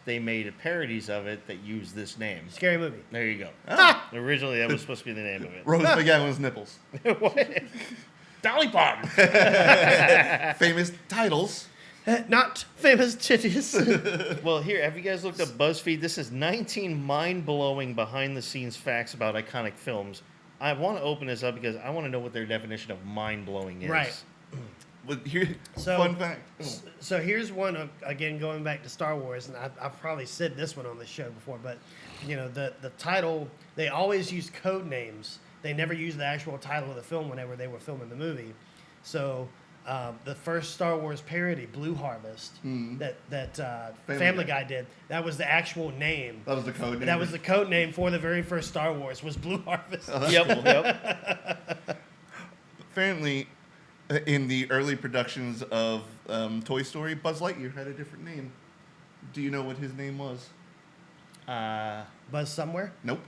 They made parodies of it that use this name. Scary movie. There you go. Ah! Originally, that was supposed to be the name of it. Rose McGowan's nipples. Dolly Parton. Famous titles. Not famous titties. Well, here, have you guys looked up BuzzFeed? This is 19 mind-blowing behind-the-scenes facts about iconic films. I want to open this up because I want to know what their definition of mind-blowing is. Right. But here, So- fun fact. Oh. So here's one, again, going back to Star Wars, and I've probably said this one on the show before, but, the title, they always use code names. They never use the actual title of the film whenever they were filming the movie. So the first Star Wars parody, Blue Harvest, that Family Guy did, that was the actual name. That was the code name. That was the code name for the very first Star Wars, was Blue Harvest. Yep. Apparently, in the early productions of Toy Story, Buzz Lightyear had a different name. Do you know what his name was? Buzz Somewhere? Nope.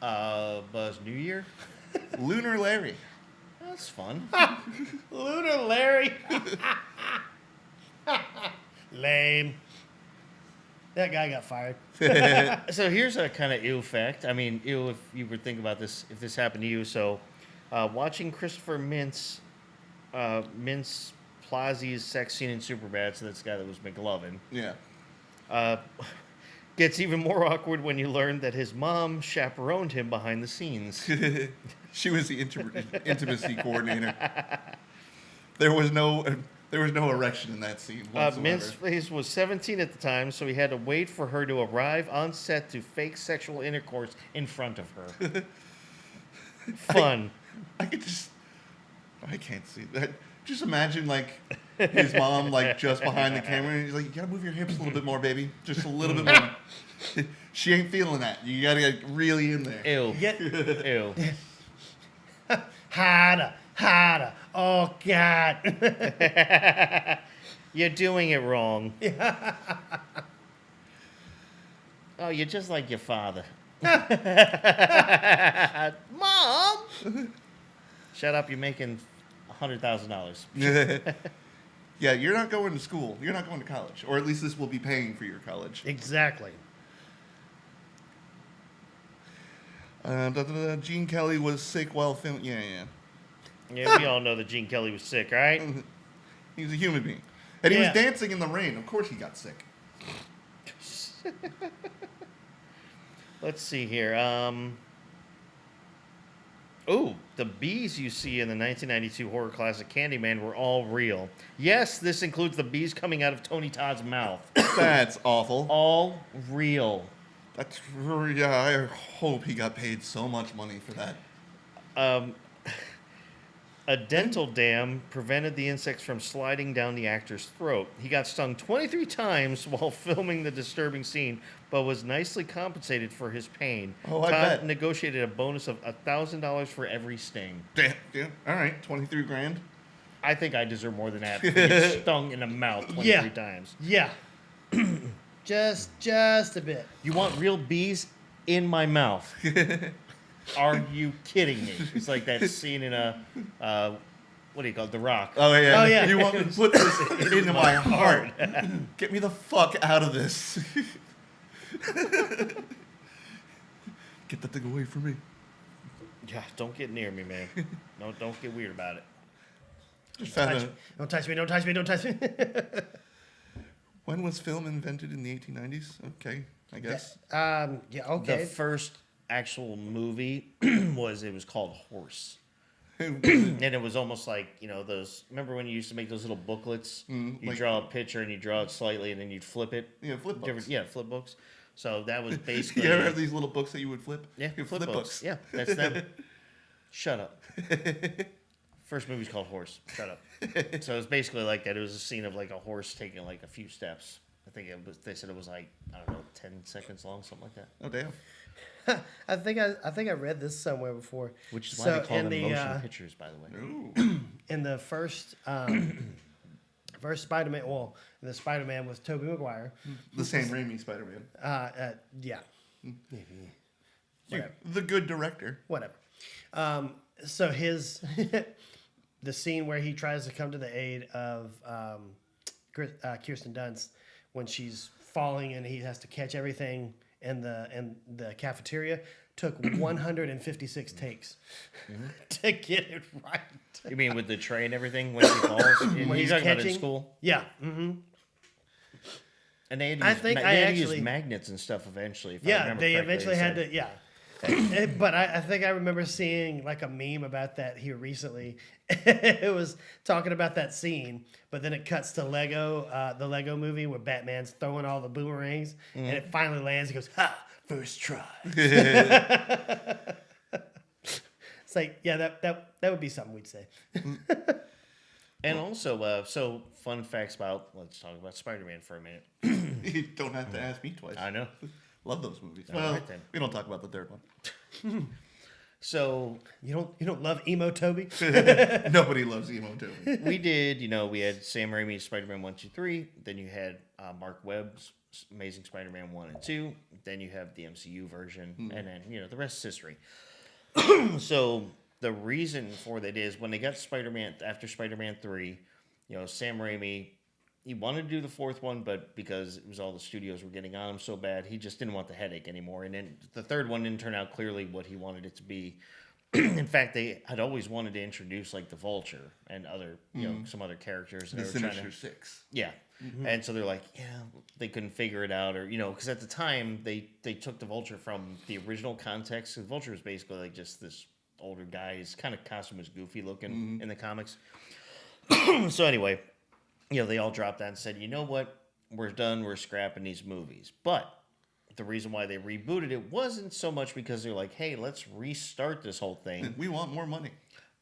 Buzz New Year. Lunar Larry. That's fun. Lunar Larry. Lame. That guy got fired. So here's a kind of ew fact. I mean, ew if you were thinking about this, if this happened to you. So, watching Christopher Mintz Plazi's sex scene in Superbad, so that's the guy that was McLovin, Yeah. gets even more awkward when you learn that his mom chaperoned him behind the scenes. She was the intimacy coordinator. There was no erection in that scene whatsoever. Mintz was 17 at the time, so he had to wait for her to arrive on set to fake sexual intercourse in front of her. Fun. I can't see that. Just imagine like his mom like just behind the camera and he's like, you gotta move your hips a little bit more, baby. Just a little bit more. She ain't feeling that. You gotta get really in there. Ew. Get Ew. harder, harder. Oh God. You're doing it wrong. Oh, you're just like your father. Mom! Shut up, you're making $100,000. Yeah, you're not going to school. You're not going to college. Or at least this will be paying for your college. Exactly. Gene Kelly was sick while filming. Yeah. Yeah, we all know that Gene Kelly was sick, right? He was a human being. And he was Yeah. dancing in the rain. Of course he got sick. Let's see here. The bees you see in the 1992 horror classic Candyman were all real. Yes, this includes the bees coming out of Tony Todd's mouth. That's awful. All real. Yeah, I hope he got paid so much money for that. A dental dam prevented the insects from sliding down the actor's throat. He got stung 23 times while filming the disturbing scene, but was nicely compensated for his pain. Oh, I Todd bet. negotiated a bonus of $1,000 for every sting. Damn. All right, 23 grand. I think I deserve more than that for getting stung in the mouth 23 times. Yeah. just a bit. You want real bees in my mouth? Are you kidding me? It's like that scene in what do you call it? The Rock. Oh yeah. Oh, yeah. You want me to put this into my heart? Get me the fuck out of this. Get that thing away from me. Yeah, don't get near me, man. No, don't get weird about it. Just found Touch a, me. Don't touch me. Don't touch me. Don't touch me. when was film invented in the 1890s? Okay, I guess. Yeah. Okay. The first actual movie was called Horse. Who- And it was almost like, those. Remember when you used to make those little booklets? You like- draw a picture and you draw it slightly and then you'd flip it. Yeah, flip books. Yeah, flip books. So that was basically. You ever have these little books that you would flip? Yeah, You flip books. Yeah, that's them. Shut up. First movie's called Horse. Shut up. So it was basically like that. It was a scene of like a horse taking like a few steps. I think they said it was like, I don't know, 10 seconds long, something like that. Oh damn. I think I read this somewhere before. Which is why they call in them the, motion pictures, by the way. Ooh. in the first Spider-Man, in the Spider-Man with Tobey Maguire. The Sam Raimi Spider-Man. Yeah. The good director. Whatever. So his the scene where he tries to come to the aid of Kirsten Dunst when she's falling and he has to catch everything in the cafeteria took 156 takes to get it right. You mean with the tray and everything when he falls? When You're he's talking about in catching? school? Yeah. Mm-hmm. And they had to I use, think they I had to actually- use magnets and stuff eventually. If I Yeah, remember they correctly, eventually had said. to. Yeah. But I think I remember seeing like a meme about that here recently. It was talking about that scene, but then it cuts to Lego, the Lego movie where Batman's throwing all the boomerangs, and it finally lands. He goes, "Ha! First try." It's like, yeah, that would be something we'd say. And also, so fun facts about, let's talk about Spider-Man for a minute. You don't have to ask me twice. I know. Love those movies. All Well, right, then. we don't talk about the third one. So You don't love emo Toby? Nobody loves emo Toby. we did, we had Sam Raimi's Spider-Man 1, 2, 3. Then you had Mark Webb's Amazing Spider-Man 1 and 2. Then you have the MCU version. And then, the rest is history. So the reason for that is when they got Spider-Man, after Spider-Man 3, Sam Raimi, he wanted to do the fourth one, but because it was all the studios were getting on him so bad, he just didn't want the headache anymore. And then the third one didn't turn out clearly what he wanted it to be. In fact, they had always wanted to introduce like the Vulture and other, some other characters. And The they were trying Sinister to, Six. yeah. And so they're like, they couldn't figure it out, or because at the time they took the Vulture from the original context. The Vulture was basically like just this older guy. His kind of costume was goofy looking in the comics. So anyway, they all dropped out and said, you know what? We're done. We're scrapping these movies. But the reason why they rebooted it wasn't so much because they're like, hey, let's restart this whole thing. We want more money.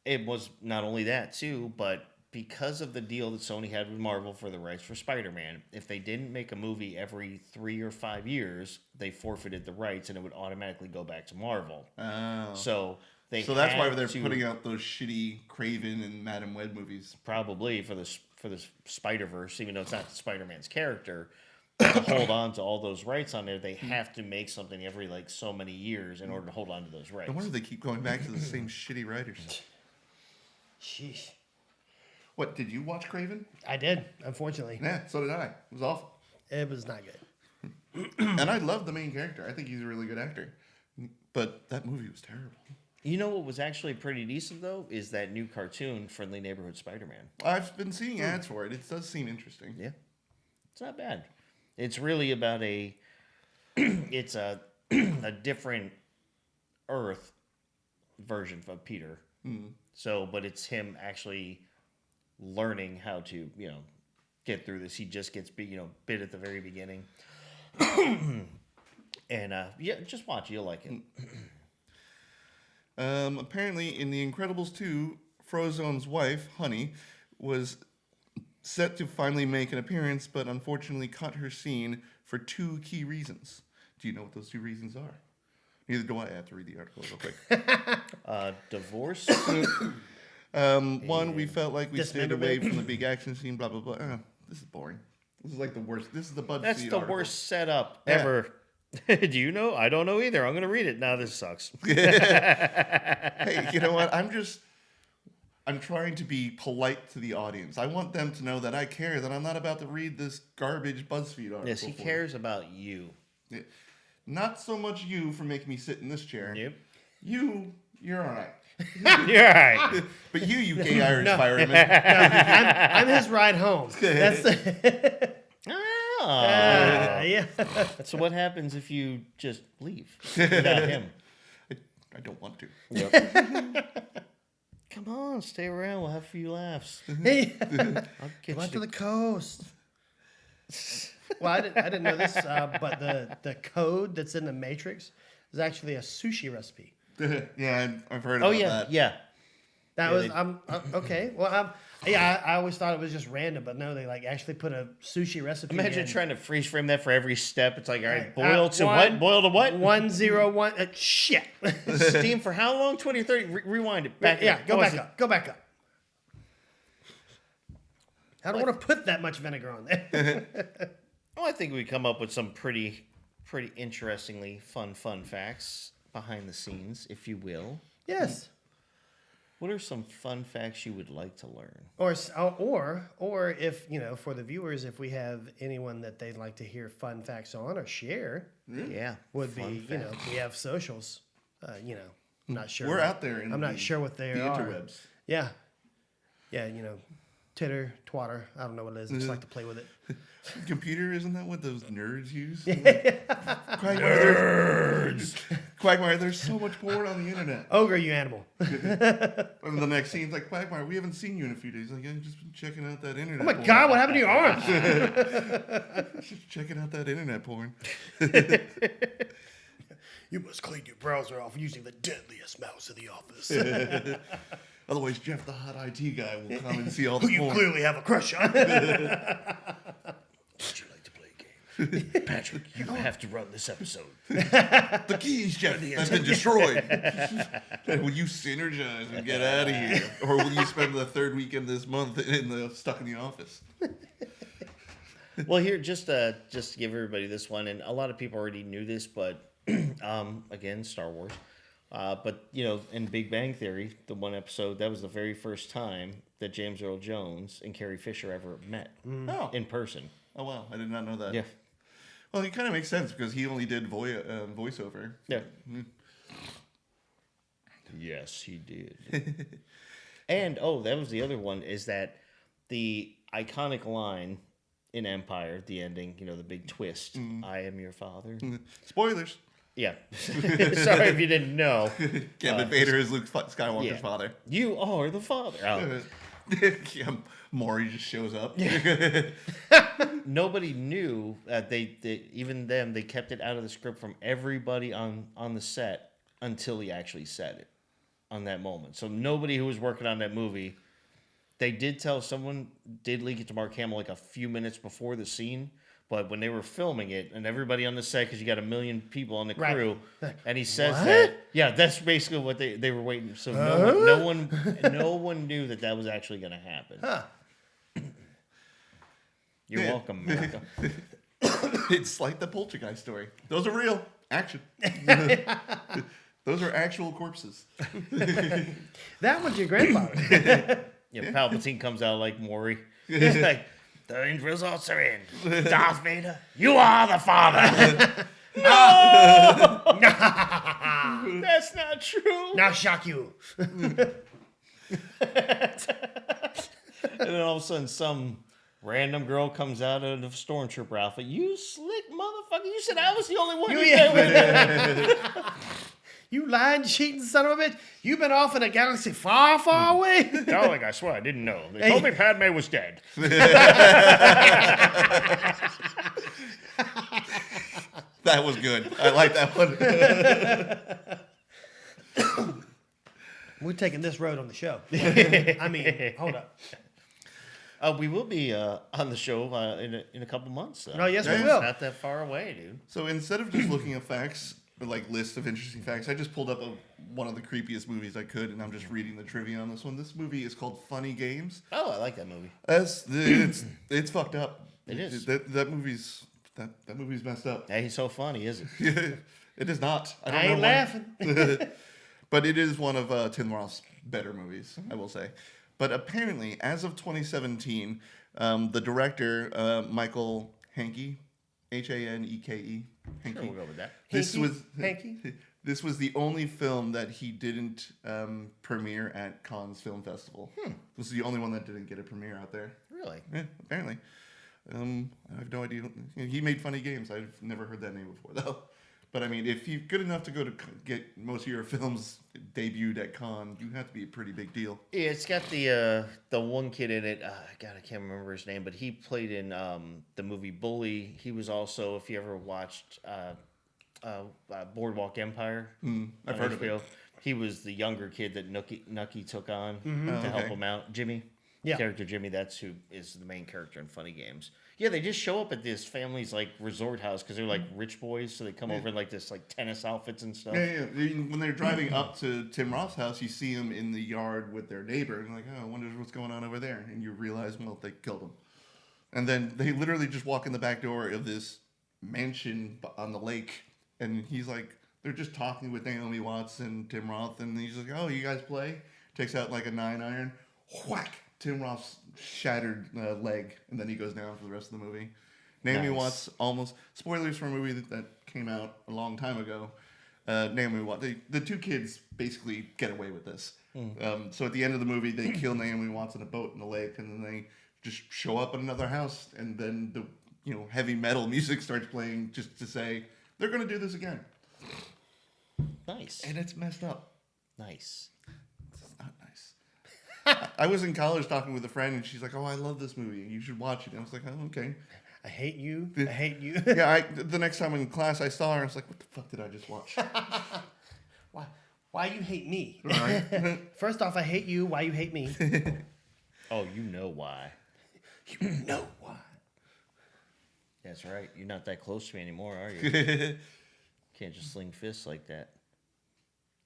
It was not only that, too, but because of the deal that Sony had with Marvel for the rights for Spider-Man, if they didn't make a movie every 3 or 5 years, they forfeited the rights and it would automatically go back to Marvel. Oh. So that's why they're putting out those shitty Craven and Madam Web movies. Probably for the Spider-Verse, even though it's not Spider-Man's character, to hold on to all those rights on there, they have to make something every like so many years in order to hold on to those rights. No wonder they keep going back to the same shitty writers. Sheesh. What, did you watch Craven? I did, unfortunately. Yeah, so did I. It was awful. It was not good. And I love the main character. I think he's a really good actor. But that movie was terrible. You know what was actually pretty decent, though, is that new cartoon, Friendly Neighborhood Spider-Man. I've been seeing ads for it. It does seem interesting. Yeah. It's not bad. It's really about it's a different Earth version of Peter. So, but it's him actually learning how to, get through this. He just gets bit at the very beginning. And just watch it. You'll like it. Apparently, in The Incredibles 2, Frozone's wife, Honey, was set to finally make an appearance, but unfortunately cut her scene for 2 key reasons. Do you know what those 2 reasons are? Neither do I. I have to read the article real quick. Divorce. One, we felt like we stayed Dismemberment. away from the big action scene, blah, blah, blah. This is boring. This is like the worst. This is the BuzzFeed That's the article. worst setup Yeah. ever. Do you know? I don't know either. I'm going to read it. Now this sucks. Hey, you know what? I'm trying to be polite to the audience. I want them to know that I care, that I'm not about to read this garbage BuzzFeed article. Yes, he for cares about you. them. Not so much you for making me sit in this chair. Yep. You're all right. You're right. But you gay Irish No. fireman. I'm his ride home. That's the, yeah. So what happens if you just leave without him? I don't want to. Come on, stay around. We'll have a few laughs. Hey, I'll get come out you to the coast. Well, I didn't know this, but the code that's in the Matrix is actually a sushi recipe. Yeah, I've heard Oh about yeah, that. yeah. That Yeah, was okay. Well, I always thought it was just random, but no, they like actually put a sushi recipe. Imagine in. trying to freeze frame that for every step. It's like, all right, Right. boil to One- what? Boil to what? 101. Shit. Steam for how long? 20 or 30? Rewind it. Back Yeah, up. go Pause back it. up. Go back up. I don't want to put that much vinegar on there. Well, I think we come up with some pretty interestingly fun facts behind the scenes, if you will. Yes. What are some fun facts you would like to learn? Or if for the viewers, if we have anyone that they'd like to hear fun facts on or share, Yeah, would fun be facts. we have socials. I'm not sure. We're out there in I'm not the- sure what they the are. interwebs. Yeah. Titter, twatter. I don't know what it is. I just like to play with it. Computer, isn't that what those nerds use? Quagmire, there's so much porn on the internet. Ogre, you animal. And the next scene's like, Quagmire, we haven't seen you in a few days. Like, yeah, I've just been checking out that internet Oh my porn. God, what happened to your arms? Just checking out that internet porn. You must clean your browser off using the deadliest mouse in the office. Otherwise, Jeff, the hot IT guy, will come and see all the Who you porn. clearly have a crush on. Would you like to play a game? Patrick, you have to run this episode. The keys, Jeff, have been destroyed. Will you synergize and get out of here? Or will you spend the third weekend this month stuck in the office? Well, here, just to give everybody this one, and a lot of people already knew this, but again, Star Wars. But, in Big Bang Theory, the one episode, that was the very first time that James Earl Jones and Carrie Fisher ever met Oh. in person. Oh, wow. I did not know that. Yeah. Well, it kind of makes sense because he only did voiceover. Yeah. Yes, he did. And, that was the other one, is that the iconic line in Empire, the ending, the big twist, I am your father. Spoilers. Yeah. Sorry if you didn't know. Yeah, but Vader is Luke Skywalker's Yeah. father. You are the father. Oh, Yeah, Maury just shows up. nobody knew that they even them they kept it out of the script from everybody on the set until he actually said it on that moment. So nobody who was working on that movie, they did tell someone did leak it to Mark Hamill like a few minutes before the scene. But when they were filming it, and everybody on the set, because you got 1 million people on the Right. crew, and he says What? that, yeah, that's basically what they were waiting. So no one knew that was actually going to happen. Huh. You're welcome, America. It's like the Poltergeist story. Those are real. Action. Those are actual corpses. That was your grandfather. Yeah, Palpatine comes out like Maury. He's like, the results are in. Darth Vader, you are the father. No! That's not true. Now shock you. And then all of a sudden, some random girl comes out of the stormtrooper outfit. You slick motherfucker! You said I was the only one. You lying, cheating son of a bitch. You've been off in a galaxy far, far away. Darling, I swear I didn't know. They told me Padme was dead. That was good. I like that one. We're taking this road on the show. I mean, hold up. We will be on the show in a couple months. Though. Oh, yes, we Yeah. will. It's not that far away, dude. So instead of just looking at facts, or like list of interesting facts, I just pulled up one of the creepiest movies I could, and I'm just reading the trivia on this one. This movie is called Funny Games. Oh, I like that movie. It's fucked up. It is. That movie's messed up. Hey, he's so funny, is it? It is not. I don't I know ain't why. laughing. But it is one of Tim Roth's better movies, I will say. But apparently, as of 2017, the director, Michael Haneke, Haneke, Sure, we'll go with that. Hanky? This was the only film that he didn't premiere at Cannes Film Festival. This is the only one that didn't get a premiere out there. Really? Yeah, apparently. I have no idea. He made Funny Games. I've never heard that name before, though. But I mean, if you're good enough to go to get most of your films debuted at Cannes, you have to be a pretty big deal. Yeah, it's got the one kid in it. God, I can't remember his name, but he played in the movie Bully. He was also, if you ever watched Boardwalk Empire, I've on heard of it. HBO, he was the younger kid that Nucky took on Oh, to help okay. him out. Jimmy, Yeah. character Jimmy, that's who is the main character in Funny Games. Yeah, they just show up at this family's like resort house because they're like rich boys, so they come over in like this like tennis outfits and stuff. Yeah. When they're driving up to Tim Roth's house, you see him in the yard with their neighbor, and you're like, oh, I wonder what's going on over there. And you realize, well, they killed him. And then they literally just walk in the back door of this mansion on the lake, and he's like, they're just talking with Naomi Watts and Tim Roth, and he's like, oh, you guys play? Takes out like a 9-iron, whack, Tim Roth's shattered leg, and then he goes down for the rest of the movie. Naomi Nice. Watts almost, spoilers for a movie that came out a long time ago. Naomi Watts, the two kids basically get away with this. So at the end of the movie, they kill Naomi Watts in a boat in the lake, and then they just show up at another house, and then the heavy metal music starts playing just to say they're going to do this again, Nice, and it's messed up. nice. It's not nice. I was in college talking with a friend, and she's like, "Oh, I love this movie. You should watch it." And I was like, "Oh, okay." I hate you. I hate you. Yeah, the next time in class I saw her, I was like, "What the fuck did I just watch?" Why you hate me? Right? First off, I hate you. Why you hate me? Oh, you know why? You know why. That's right. You're not that close to me anymore, are you? Can't just sling fists like that.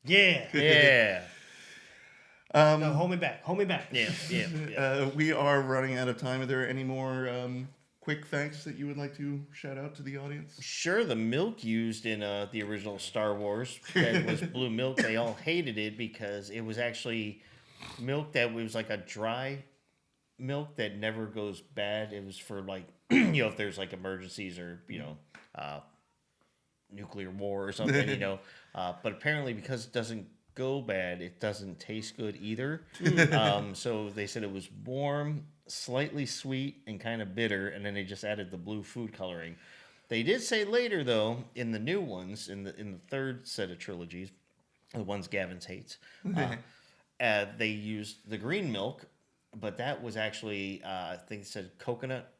Yeah. Yeah. No, hold me back. Hold me back. Yeah. We are running out of time. Are there any more quick facts that you would like to shout out to the audience? Sure, the milk used in the original Star Wars that was blue milk, they all hated it because it was actually milk that was like a dry milk that never goes bad. It was for like, if there's like emergencies or, nuclear war or something, But apparently because it doesn't go bad, it doesn't taste good either. So they said it was warm, slightly sweet, and kind of bitter, and then they just added the blue food coloring. They did say later, though, in the new ones, in the third set of trilogies, the ones Gavin's hates, they used the green milk, but that was actually I think it said coconut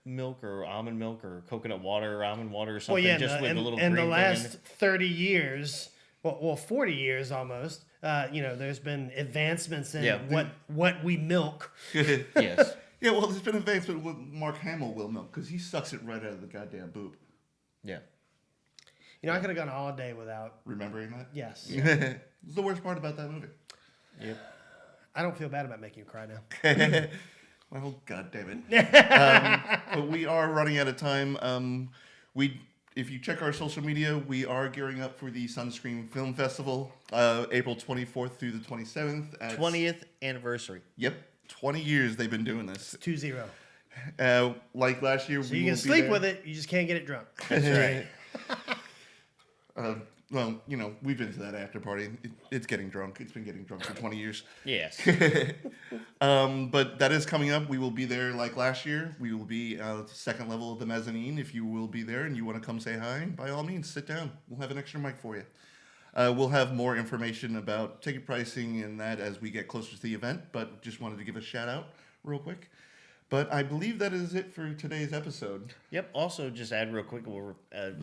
milk or almond milk or coconut water or almond water or something. Well, yeah, just with and, a little and the green last thing 30 years, well, 40 years almost, there's been advancements in Yeah. what we milk. in it. Yes. Yeah, well, there's been advancement with Mark Hamill will milk because he sucks it right out of the goddamn boob. Yeah. I could have gone all day without. Remembering that? Yes. It's the worst part about that movie. Yep. I don't feel bad about making you cry now. Well, god damn it. But we are running out of time. If you check our social media, we are gearing up for the Sunscreen Film Festival, April 24th through the 27th. 20th anniversary. Yep, 20 years they've been doing this. 2-0. Like last year, So you can sleep with it, you just can't get it drunk. That's right. Well, we've been to that after party. It's getting drunk. It's been getting drunk for 20 years. Yes. But that is coming up. We will be there like last year. We will be at the second level of the mezzanine. If you will be there and you want to come say hi, by all means, sit down. We'll have an extra mic for you. We'll have more information about ticket pricing and that as we get closer to the event, but just wanted to give a shout out real quick. But I believe that is it for today's episode. Yep. Also, just add real quick, we'll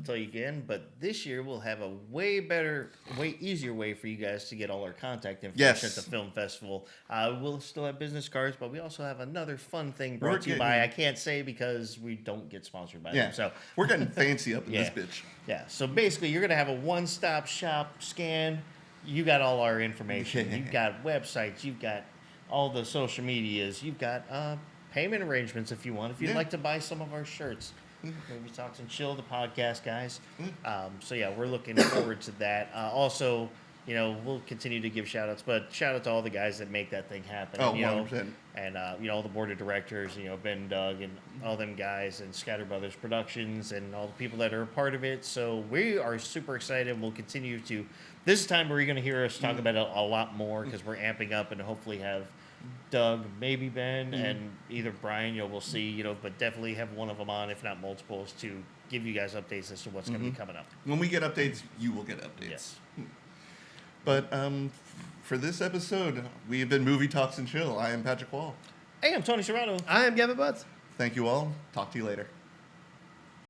tell you again, but this year we'll have a way better, way easier way for you guys to get all our contact information Yes. at the film festival. We'll still have business cards, but we also have another fun thing We're brought to you by, getting- I can't say because we don't get sponsored by Yeah. them. So, We're getting fancy up in Yeah. this bitch. yeah. So basically, you're going to have a one-stop shop scan. You got all our information. You've got websites. You've got all the social medias. You've got payment arrangements if you want. If you'd Yeah. like to buy some of our shirts. Maybe Talks and Chill, the podcast guys. So yeah, we're looking forward to that. Also, we'll continue to give shout outs, but shout out to all the guys that make that thing happen. Oh, and, 100%. And all the board of directors, Ben, Doug, and all them guys, and Scatter Brothers Productions, and all the people that are a part of it. So we are super excited. We'll continue to. This time where you're going to hear us talk about it a lot more because we're amping up and hopefully have Doug, maybe Ben, and either Brian. We'll see. But definitely have one of them on, if not multiples, to give you guys updates as to what's going to be coming up. When we get updates, you will get updates. Yes. But for this episode, we have been Movie Talks and Chill. I am Patrick Wall. Hey, I'm Tony Serrato. I am Gavin Butts. Thank you all. Talk to you later.